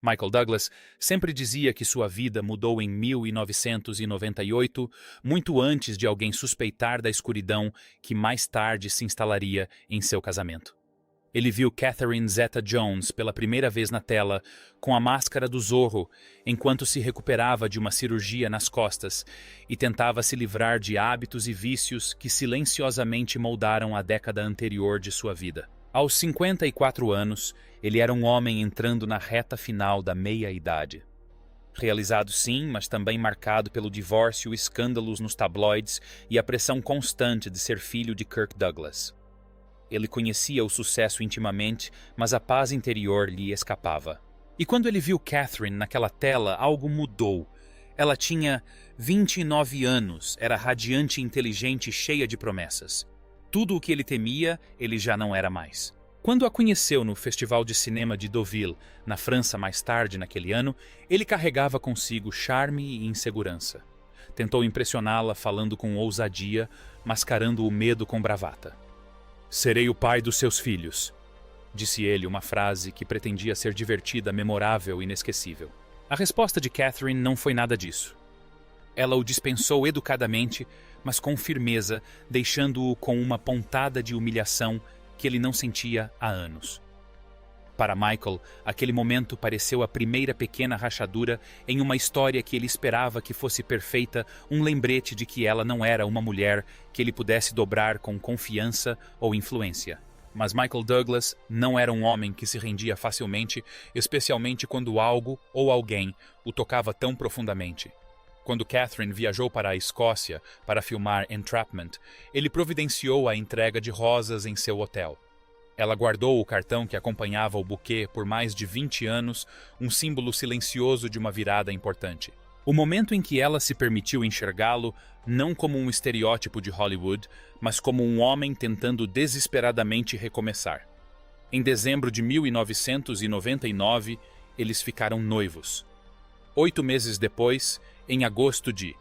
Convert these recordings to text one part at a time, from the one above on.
Michael Douglas sempre dizia que sua vida mudou em 1998, muito antes de alguém suspeitar da escuridão que mais tarde se instalaria em seu casamento. Ele viu Catherine Zeta-Jones pela primeira vez na tela, com a máscara do Zorro, enquanto se recuperava de uma cirurgia nas costas e tentava se livrar de hábitos e vícios que silenciosamente moldaram a década anterior de sua vida. Aos 54 anos, ele era um homem entrando na reta final da meia-idade. Realizado sim, mas também marcado pelo divórcio, escândalos nos tabloides e a pressão constante de ser filho de Kirk Douglas. Ele conhecia o sucesso intimamente, mas a paz interior lhe escapava. E quando ele viu Catherine naquela tela, algo mudou. Ela tinha 29 anos, era radiante, inteligente e cheia de promessas. Tudo o que ele temia, ele já não era mais. Quando a conheceu no Festival de Cinema de Deauville, na França mais tarde naquele ano, ele carregava consigo charme e insegurança. Tentou impressioná-la falando com ousadia, mascarando o medo com bravata. "Serei o pai dos seus filhos", disse ele, uma frase que pretendia ser divertida, memorável e inesquecível. A resposta de Catherine não foi nada disso. Ela o dispensou educadamente, mas com firmeza, deixando-o com uma pontada de humilhação que ele não sentia há anos. Para Michael, aquele momento pareceu a primeira pequena rachadura em uma história que ele esperava que fosse perfeita, um lembrete de que ela não era uma mulher que ele pudesse dobrar com confiança ou influência. Mas Michael Douglas não era um homem que se rendia facilmente, especialmente quando algo ou alguém o tocava tão profundamente. Quando Catherine viajou para a Escócia para filmar Entrapment, ele providenciou a entrega de rosas em seu hotel. Ela guardou o cartão que acompanhava o buquê por mais de 20 anos, um símbolo silencioso de uma virada importante. O momento em que ela se permitiu enxergá-lo, não como um estereótipo de Hollywood, mas como um homem tentando desesperadamente recomeçar. Em dezembro de 1999, eles ficaram noivos. 8 meses depois, em agosto de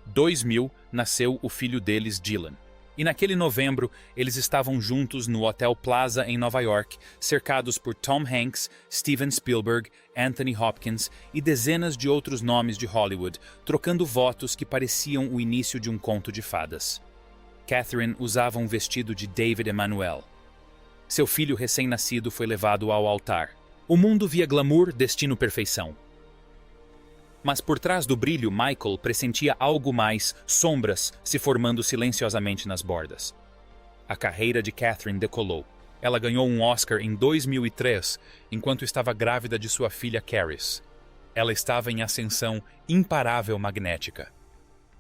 2000, nasceu o filho deles, Dylan. E naquele novembro, eles estavam juntos no Hotel Plaza em Nova York, cercados por Tom Hanks, Steven Spielberg, Anthony Hopkins e dezenas de outros nomes de Hollywood, trocando votos que pareciam o início de um conto de fadas. Catherine usava um vestido de David Emanuel. Seu filho recém-nascido foi levado ao altar. O mundo via glamour, destino, perfeição. Mas por trás do brilho, Michael pressentia algo mais, sombras se formando silenciosamente nas bordas. A carreira de Catherine decolou. Ela ganhou um Oscar em 2003, enquanto estava grávida de sua filha Caris. Ela estava em ascensão imparável magnética.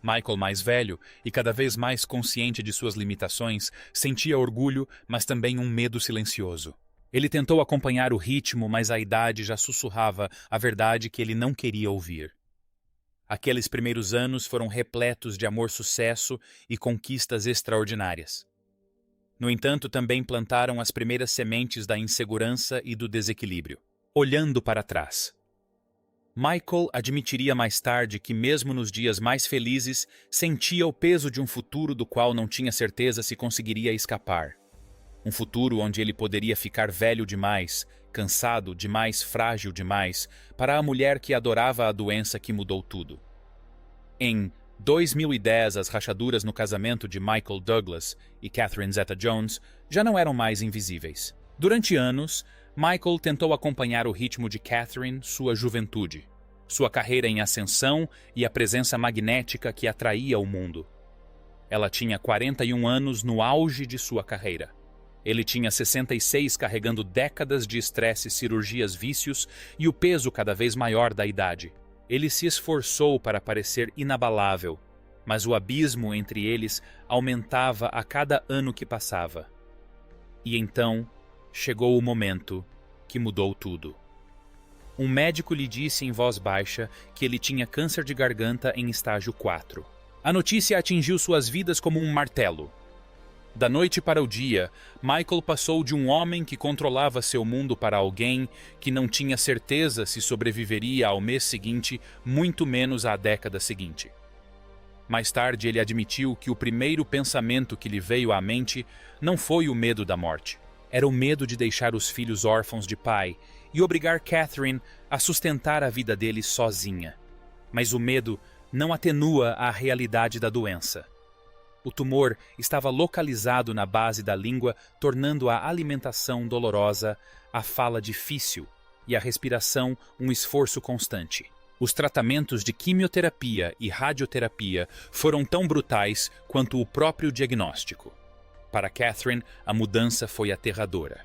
Michael, mais velho e cada vez mais consciente de suas limitações, sentia orgulho, mas também um medo silencioso. Ele tentou acompanhar o ritmo, mas a idade já sussurrava a verdade que ele não queria ouvir. Aqueles primeiros anos foram repletos de amor, sucesso e conquistas extraordinárias. No entanto, também plantaram as primeiras sementes da insegurança e do desequilíbrio. Olhando para trás, Michael admitiria mais tarde que, mesmo nos dias mais felizes, sentia o peso de um futuro do qual não tinha certeza se conseguiria escapar. Um futuro onde ele poderia ficar velho demais, cansado demais, frágil demais, para a mulher que adorava a doença que mudou tudo. Em 2010, as rachaduras no casamento de Michael Douglas e Catherine Zeta-Jones já não eram mais invisíveis. Durante anos, Michael tentou acompanhar o ritmo de Catherine, sua juventude, sua carreira em ascensão e a presença magnética que atraía o mundo. Ela tinha 41 anos no auge de sua carreira. Ele tinha 66, carregando décadas de estresse, cirurgias, vícios e o peso cada vez maior da idade. Ele se esforçou para parecer inabalável, mas o abismo entre eles aumentava a cada ano que passava. E então chegou o momento que mudou tudo. Um médico lhe disse em voz baixa que ele tinha câncer de garganta em estágio 4. A notícia atingiu suas vidas como um martelo. Da noite para o dia, Michael passou de um homem que controlava seu mundo para alguém que não tinha certeza se sobreviveria ao mês seguinte, muito menos à década seguinte. Mais tarde, ele admitiu que o primeiro pensamento que lhe veio à mente não foi o medo da morte. Era o medo de deixar os filhos órfãos de pai e obrigar Catherine a sustentar a vida dele sozinha. Mas o medo não atenua a realidade da doença. O tumor estava localizado na base da língua, tornando a alimentação dolorosa, a fala difícil e a respiração um esforço constante. Os tratamentos de quimioterapia e radioterapia foram tão brutais quanto o próprio diagnóstico. Para Catherine, a mudança foi aterradora.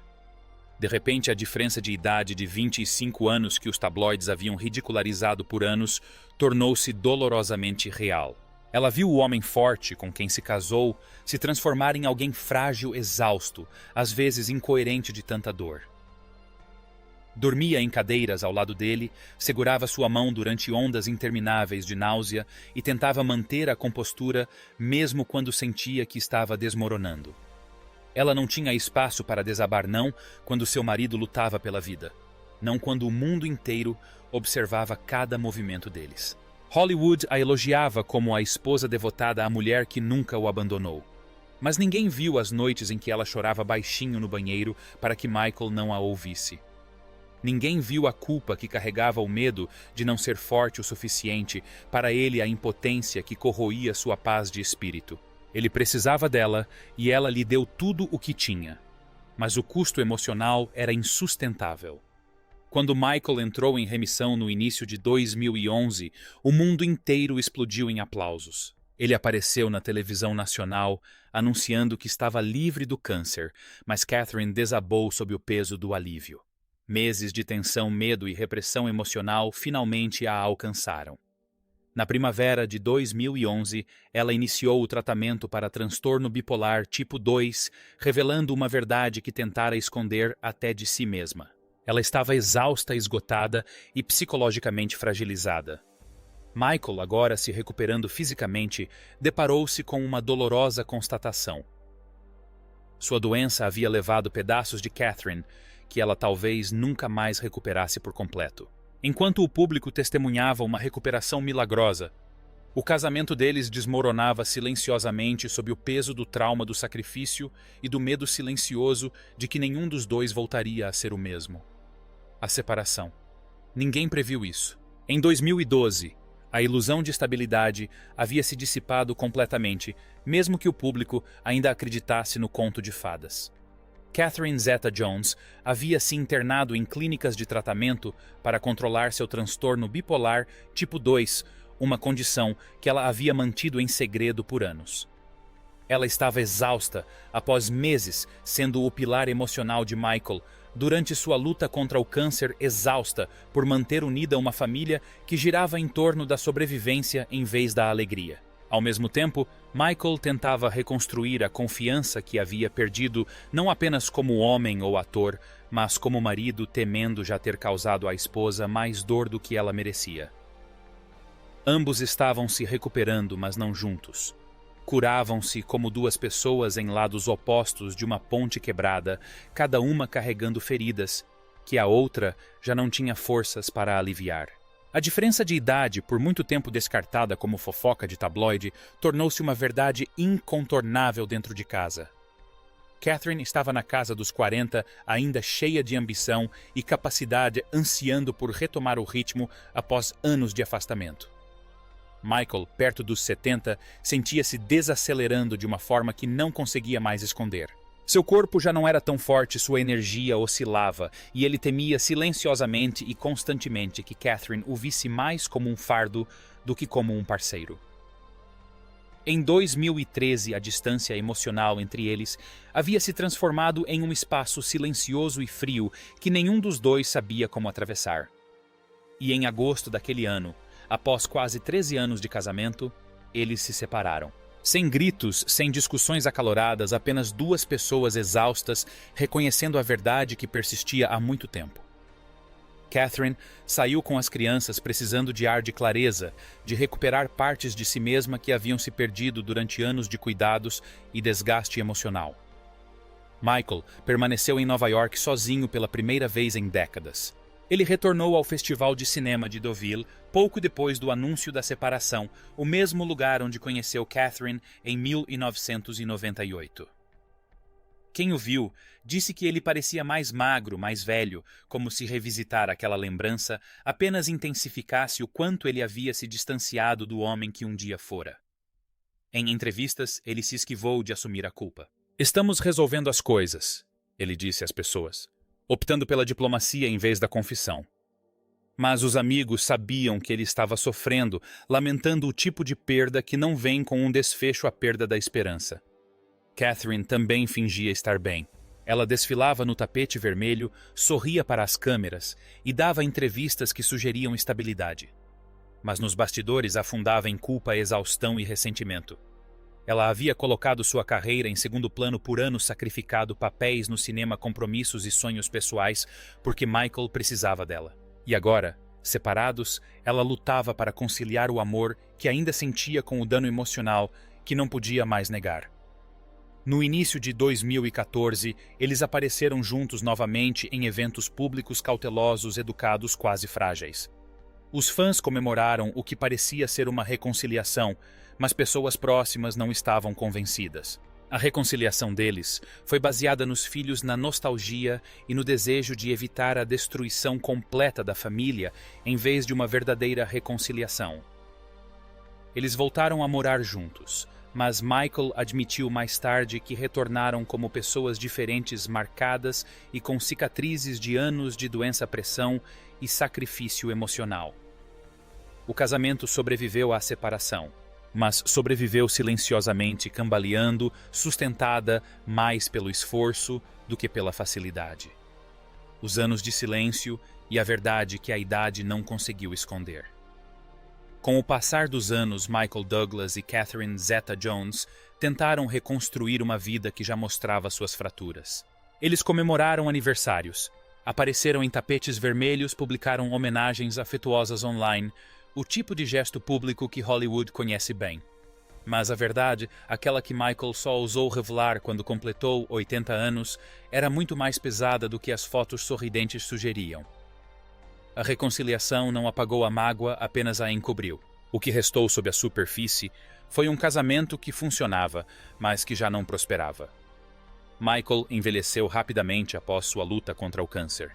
De repente, a diferença de idade de 25 anos que os tabloides haviam ridicularizado por anos tornou-se dolorosamente real. Ela viu o homem forte com quem se casou se transformar em alguém frágil, exausto, às vezes incoerente de tanta dor. Dormia em cadeiras ao lado dele, segurava sua mão durante ondas intermináveis de náusea e tentava manter a compostura mesmo quando sentia que estava desmoronando. Ela não tinha espaço para desabar não quando seu marido lutava pela vida, não quando o mundo inteiro observava cada movimento deles. Hollywood a elogiava como a esposa devotada à mulher que nunca o abandonou. Mas ninguém viu as noites em que ela chorava baixinho no banheiro para que Michael não a ouvisse. Ninguém viu a culpa que carregava o medo de não ser forte o suficiente, para ele a impotência que corroía sua paz de espírito. Ele precisava dela e ela lhe deu tudo o que tinha. Mas o custo emocional era insustentável. Quando Michael entrou em remissão no início de 2011, o mundo inteiro explodiu em aplausos. Ele apareceu na televisão nacional, anunciando que estava livre do câncer, mas Catherine desabou sob o peso do alívio. Meses de tensão, medo e repressão emocional finalmente a alcançaram. Na primavera de 2011, ela iniciou o tratamento para transtorno bipolar tipo 2, revelando uma verdade que tentara esconder até de si mesma. Ela estava exausta, esgotada e psicologicamente fragilizada. Michael, agora se recuperando fisicamente, deparou-se com uma dolorosa constatação. Sua doença havia levado pedaços de Catherine, que ela talvez nunca mais recuperasse por completo. Enquanto o público testemunhava uma recuperação milagrosa, o casamento deles desmoronava silenciosamente sob o peso do trauma do sacrifício e do medo silencioso de que nenhum dos dois voltaria a ser o mesmo. A separação. Ninguém previu isso. Em 2012, a ilusão de estabilidade havia se dissipado completamente, mesmo que o público ainda acreditasse no conto de fadas. Catherine Zeta-Jones havia se internado em clínicas de tratamento para controlar seu transtorno bipolar tipo 2, uma condição que ela havia mantido em segredo por anos. Ela estava exausta após meses sendo o pilar emocional de Michael, durante sua luta contra o câncer, exausta por manter unida uma família que girava em torno da sobrevivência em vez da alegria. Ao mesmo tempo, Michael tentava reconstruir a confiança que havia perdido não apenas como homem ou ator, mas como marido, temendo já ter causado à esposa mais dor do que ela merecia. Ambos estavam se recuperando, mas não juntos. Curavam-se como duas pessoas em lados opostos de uma ponte quebrada, cada uma carregando feridas, que a outra já não tinha forças para aliviar. A diferença de idade, por muito tempo descartada como fofoca de tabloide, tornou-se uma verdade incontornável dentro de casa. Catherine estava na casa dos 40, ainda cheia de ambição e capacidade, ansiando por retomar o ritmo após anos de afastamento. Michael, perto dos 70, sentia-se desacelerando de uma forma que não conseguia mais esconder. Seu corpo já não era tão forte, sua energia oscilava, e ele temia silenciosamente e constantemente que Catherine o visse mais como um fardo do que como um parceiro. Em 2013, a distância emocional entre eles havia se transformado em um espaço silencioso e frio que nenhum dos dois sabia como atravessar. E em agosto daquele ano, após quase 13 anos de casamento, eles se separaram. Sem gritos, sem discussões acaloradas, apenas duas pessoas exaustas reconhecendo a verdade que persistia há muito tempo. Catherine saiu com as crianças precisando de ar de clareza, de recuperar partes de si mesma que haviam se perdido durante anos de cuidados e desgaste emocional. Michael permaneceu em Nova York sozinho pela primeira vez em décadas. Ele retornou ao Festival de Cinema de Deauville pouco depois do anúncio da separação, o mesmo lugar onde conheceu Catherine em 1998. Quem o viu disse que ele parecia mais magro, mais velho, como se revisitar aquela lembrança apenas intensificasse o quanto ele havia se distanciado do homem que um dia fora. Em entrevistas, ele se esquivou de assumir a culpa. "Estamos resolvendo as coisas", ele disse às pessoas, optando pela diplomacia em vez da confissão. Mas os amigos sabiam que ele estava sofrendo, lamentando o tipo de perda que não vem com um desfecho à perda da esperança. Catherine também fingia estar bem. Ela desfilava no tapete vermelho, sorria para as câmeras e dava entrevistas que sugeriam estabilidade. Mas nos bastidores afundava em culpa, exaustão e ressentimento. Ela havia colocado sua carreira em segundo plano por anos, sacrificado papéis no cinema, compromissos e sonhos pessoais porque Michael precisava dela. E agora, separados, ela lutava para conciliar o amor que ainda sentia com o dano emocional que não podia mais negar. No início de 2014, eles apareceram juntos novamente em eventos públicos cautelosos, educados, quase frágeis. Os fãs comemoraram o que parecia ser uma reconciliação, mas pessoas próximas não estavam convencidas. A reconciliação deles foi baseada nos filhos, na nostalgia e no desejo de evitar a destruição completa da família em vez de uma verdadeira reconciliação. Eles voltaram a morar juntos, mas Michael admitiu mais tarde que retornaram como pessoas diferentes, marcadas e com cicatrizes de anos de doença-pressão e sacrifício emocional. O casamento sobreviveu à separação, mas sobreviveu silenciosamente, cambaleando, sustentada mais pelo esforço do que pela facilidade. Os anos de silêncio e a verdade que a idade não conseguiu esconder. Com o passar dos anos, Michael Douglas e Catherine Zeta-Jones tentaram reconstruir uma vida que já mostrava suas fraturas. Eles comemoraram aniversários, apareceram em tapetes vermelhos, publicaram homenagens afetuosas online, o tipo de gesto público que Hollywood conhece bem. Mas a verdade, aquela que Michael só ousou revelar quando completou 80 anos, era muito mais pesada do que as fotos sorridentes sugeriam. A reconciliação não apagou a mágoa, apenas a encobriu. O que restou sob a superfície foi um casamento que funcionava, mas que já não prosperava. Michael envelheceu rapidamente após sua luta contra o câncer.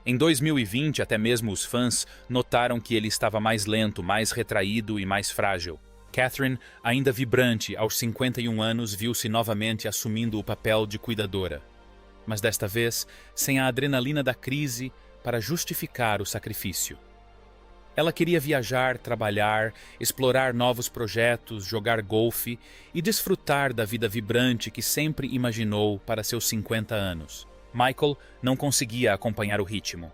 Em 2020, até mesmo os fãs notaram que ele estava mais lento, mais retraído e mais frágil. Catherine, ainda vibrante aos 51 anos, viu-se novamente assumindo o papel de cuidadora. Mas desta vez, sem a adrenalina da crise, para justificar o sacrifício. Ela queria viajar, trabalhar, explorar novos projetos, jogar golfe e desfrutar da vida vibrante que sempre imaginou para seus 50 anos. Michael não conseguia acompanhar o ritmo.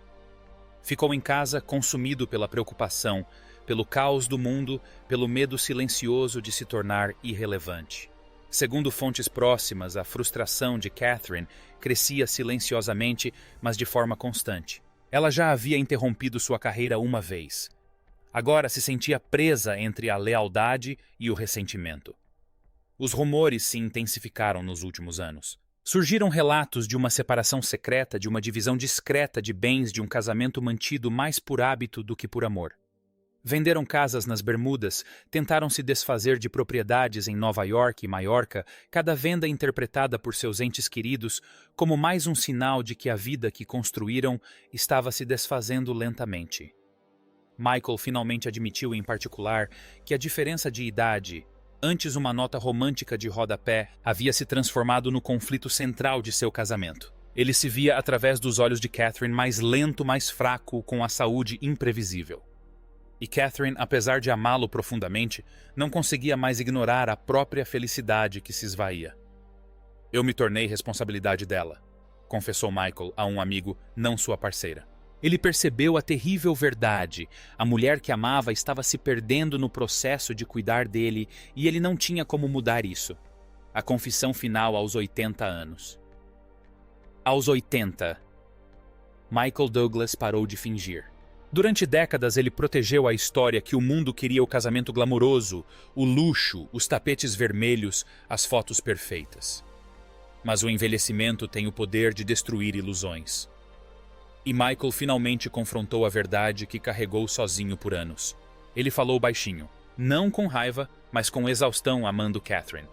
Ficou em casa consumido pela preocupação, pelo caos do mundo, pelo medo silencioso de se tornar irrelevante. Segundo fontes próximas, a frustração de Catherine crescia silenciosamente, mas de forma constante. Ela já havia interrompido sua carreira uma vez. Agora se sentia presa entre a lealdade e o ressentimento. Os rumores se intensificaram nos últimos anos. Surgiram relatos de uma separação secreta, de uma divisão discreta de bens, de um casamento mantido mais por hábito do que por amor. Venderam casas nas Bermudas, tentaram se desfazer de propriedades em Nova York e Maiorca, cada venda interpretada por seus entes queridos como mais um sinal de que a vida que construíram estava se desfazendo lentamente. Michael finalmente admitiu em particular que a diferença de idade, antes uma nota romântica de rodapé, havia se transformado no conflito central de seu casamento. Ele se via através dos olhos de Catherine mais lento, mais fraco, com a saúde imprevisível. E Catherine, apesar de amá-lo profundamente, não conseguia mais ignorar a própria felicidade que se esvaía. "Eu me tornei responsabilidade dela", confessou Michael a um amigo, não sua parceira. Ele percebeu a terrível verdade. A mulher que amava estava se perdendo no processo de cuidar dele e ele não tinha como mudar isso. A confissão final aos 80 anos. Aos 80, Michael Douglas parou de fingir. Durante décadas ele protegeu a história que o mundo queria o casamento glamouroso, o luxo, os tapetes vermelhos, as fotos perfeitas. Mas o envelhecimento tem o poder de destruir ilusões. E Michael finalmente confrontou a verdade que carregou sozinho por anos. Ele falou baixinho, não com raiva, mas com exaustão, amando Catherine.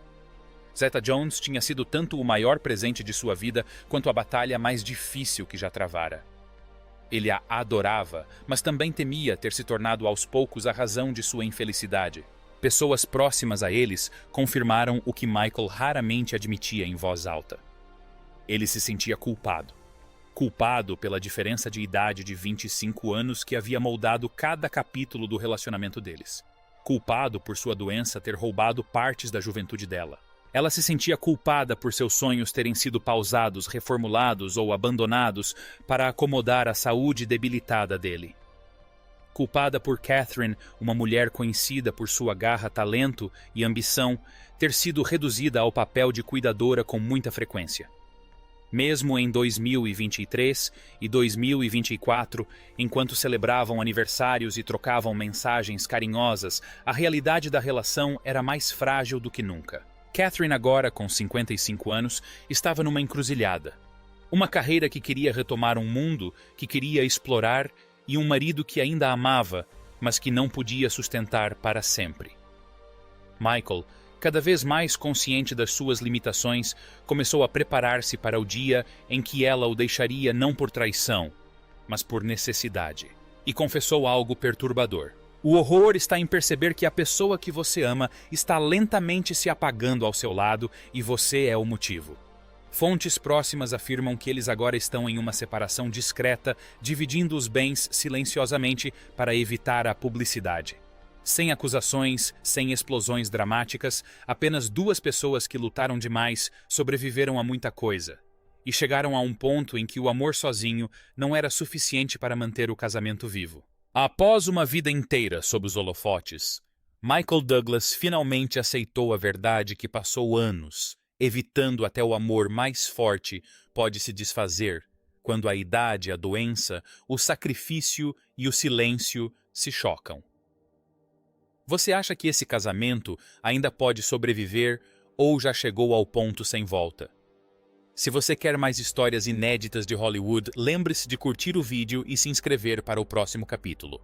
Zeta Jones tinha sido tanto o maior presente de sua vida quanto a batalha mais difícil que já travara. Ele a adorava, mas também temia ter se tornado aos poucos a razão de sua infelicidade. Pessoas próximas a eles confirmaram o que Michael raramente admitia em voz alta. Ele se sentia culpado. Culpado pela diferença de idade de 25 anos que havia moldado cada capítulo do relacionamento deles. Culpado por sua doença ter roubado partes da juventude dela. Ela se sentia culpada por seus sonhos terem sido pausados, reformulados ou abandonados para acomodar a saúde debilitada dele. Culpada por Catherine, uma mulher conhecida por sua garra, talento e ambição, ter sido reduzida ao papel de cuidadora com muita frequência. Mesmo em 2023 e 2024, enquanto celebravam aniversários e trocavam mensagens carinhosas, a realidade da relação era mais frágil do que nunca. Catherine, agora com 55 anos, estava numa encruzilhada. Uma carreira que queria retomar um mundo que queria explorar e um marido que ainda a amava, mas que não podia sustentar para sempre. Michael, cada vez mais consciente das suas limitações, começou a preparar-se para o dia em que ela o deixaria não por traição, mas por necessidade. E confessou algo perturbador. O horror está em perceber que a pessoa que você ama está lentamente se apagando ao seu lado e você é o motivo. Fontes próximas afirmam que eles agora estão em uma separação discreta, dividindo os bens silenciosamente para evitar a publicidade. Sem acusações, sem explosões dramáticas, apenas duas pessoas que lutaram demais sobreviveram a muita coisa. E chegaram a um ponto em que o amor sozinho não era suficiente para manter o casamento vivo. Após uma vida inteira sob os holofotes, Michael Douglas finalmente aceitou a verdade que passou anos, evitando até o amor mais forte pode se desfazer, quando a idade, a doença, o sacrifício e o silêncio se chocam. Você acha que esse casamento ainda pode sobreviver ou já chegou ao ponto sem volta? Se você quer mais histórias inéditas de Hollywood, lembre-se de curtir o vídeo e se inscrever para o próximo capítulo.